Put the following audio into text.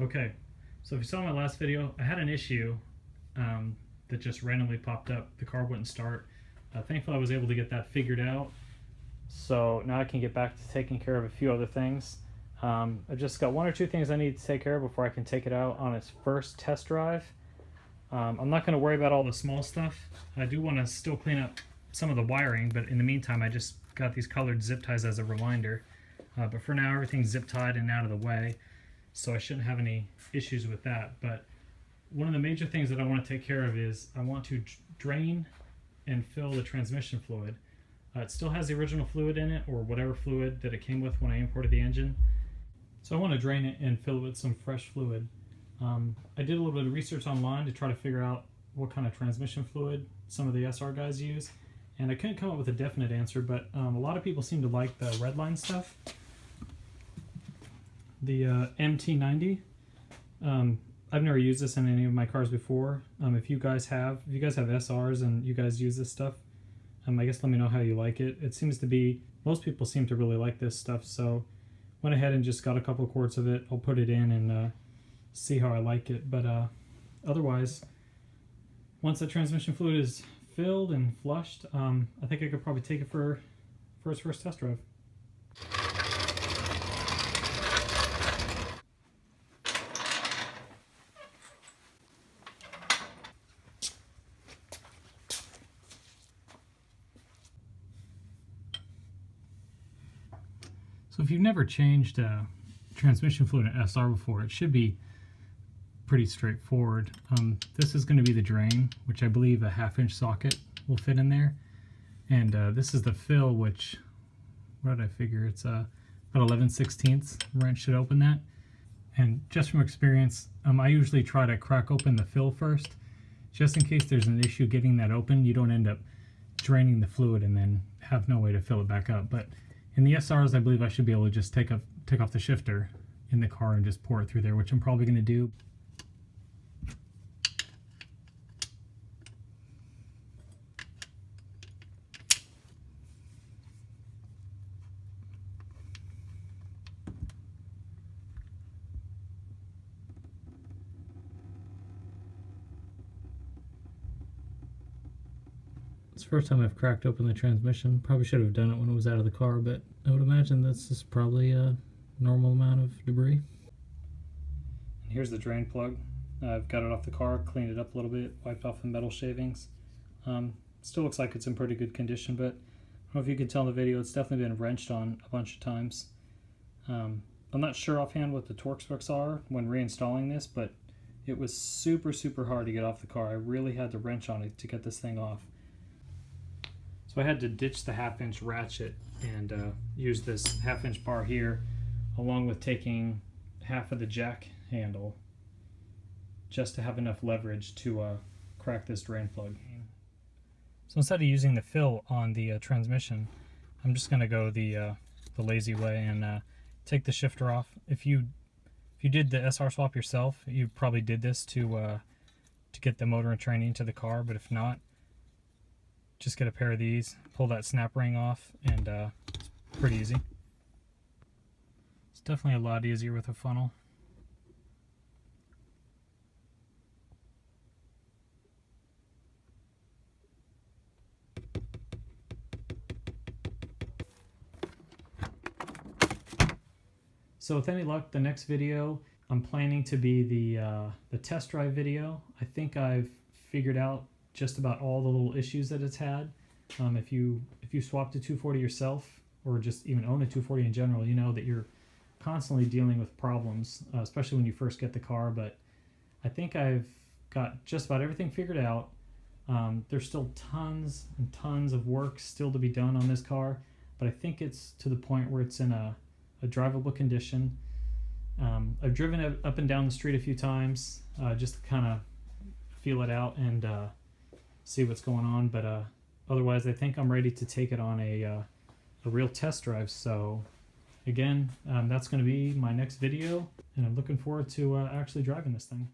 Okay, so if you saw my last video, I had an issue that just randomly popped up. The car wouldn't start. Thankfully I was able to get that figured out. So now I can get back to taking care of a few other things. I've just got one or two things I need to take care of before I can take it out on its first test drive. I'm not going to worry about all the small stuff. I do want to still clean up some of the wiring, but in the meantime I just got these colored zip ties as a reminder. But for now everything's zip tied and out of the way, so I shouldn't have any issues with that. But one of the major things that I want to take care of is I want to drain and fill the transmission fluid. It still has the original fluid in it, or whatever fluid that it came with when I imported the engine. So I want to drain it and fill it with some fresh fluid. I did a little bit of research online to try to figure out what kind of transmission fluid some of the SR guys use, and I couldn't come up with a definite answer, but a lot of people seem to like the Redline stuff. The MT90. I've never used this in any of my cars before. If you guys have SRs and you guys use this stuff, I guess let me know how you like it. It seems to be, most people seem to really like this stuff, so went ahead and just got a couple quarts of it. I'll put it in and see how I like it. But otherwise, once the transmission fluid is filled and flushed, I think I could probably take it for its first test drive. So if you've never changed transmission fluid in SR before, it should be pretty straightforward. This is going to be the drain, which I believe a 1/2-inch socket will fit in there. And this is the fill, which, what did I figure? It's about 11/16 wrench should open that. And just from experience, I usually try to crack open the fill first, just in case there's an issue getting that open. You don't end up draining the fluid and then have no way to fill it back up. But in the SRs, I believe I should be able to just take off the shifter in the car and just pour it through there, which I'm probably going to do. It's the first time I've cracked open the transmission. Probably should have done it when it was out of the car, but I would imagine this is probably a normal amount of debris. And here's the drain plug. I've got it off the car, cleaned it up a little bit, wiped off the metal shavings. Still looks like it's in pretty good condition, but I don't know if you can tell in the video, it's definitely been wrenched on a bunch of times. I'm not sure offhand what the torque specs are when reinstalling this, but it was super hard to get off the car. I really had to wrench on it to get this thing off. So I had to ditch the 1/2-inch ratchet and use this 1/2-inch bar here, along with taking half of the jack handle, just to have enough leverage to crack this drain plug. So instead of using the fill on the transmission, I'm just going to go the lazy way and take the shifter off. If you did the SR swap yourself, you probably did this to get the motor and training to the car, but if not, just get a pair of these, pull that snap ring off, and it's pretty easy. It's definitely a lot easier with a funnel. So with any luck, the next video I'm planning to be the test drive video. I think I've figured out just about all the little issues that it's had. If you swapped a 240 yourself, or just even own a 240 in general, you know that you're constantly dealing with problems, especially when you first get the car. But I think I've got just about everything figured out. There's still tons and tons of work still to be done on this car, but I think it's to the point where it's in a drivable condition. I've driven it up and down the street a few times just to kind of feel it out and see what's going on, but otherwise I think I'm ready to take it on a real test drive. So again, that's going to be my next video, and I'm looking forward to actually driving this thing.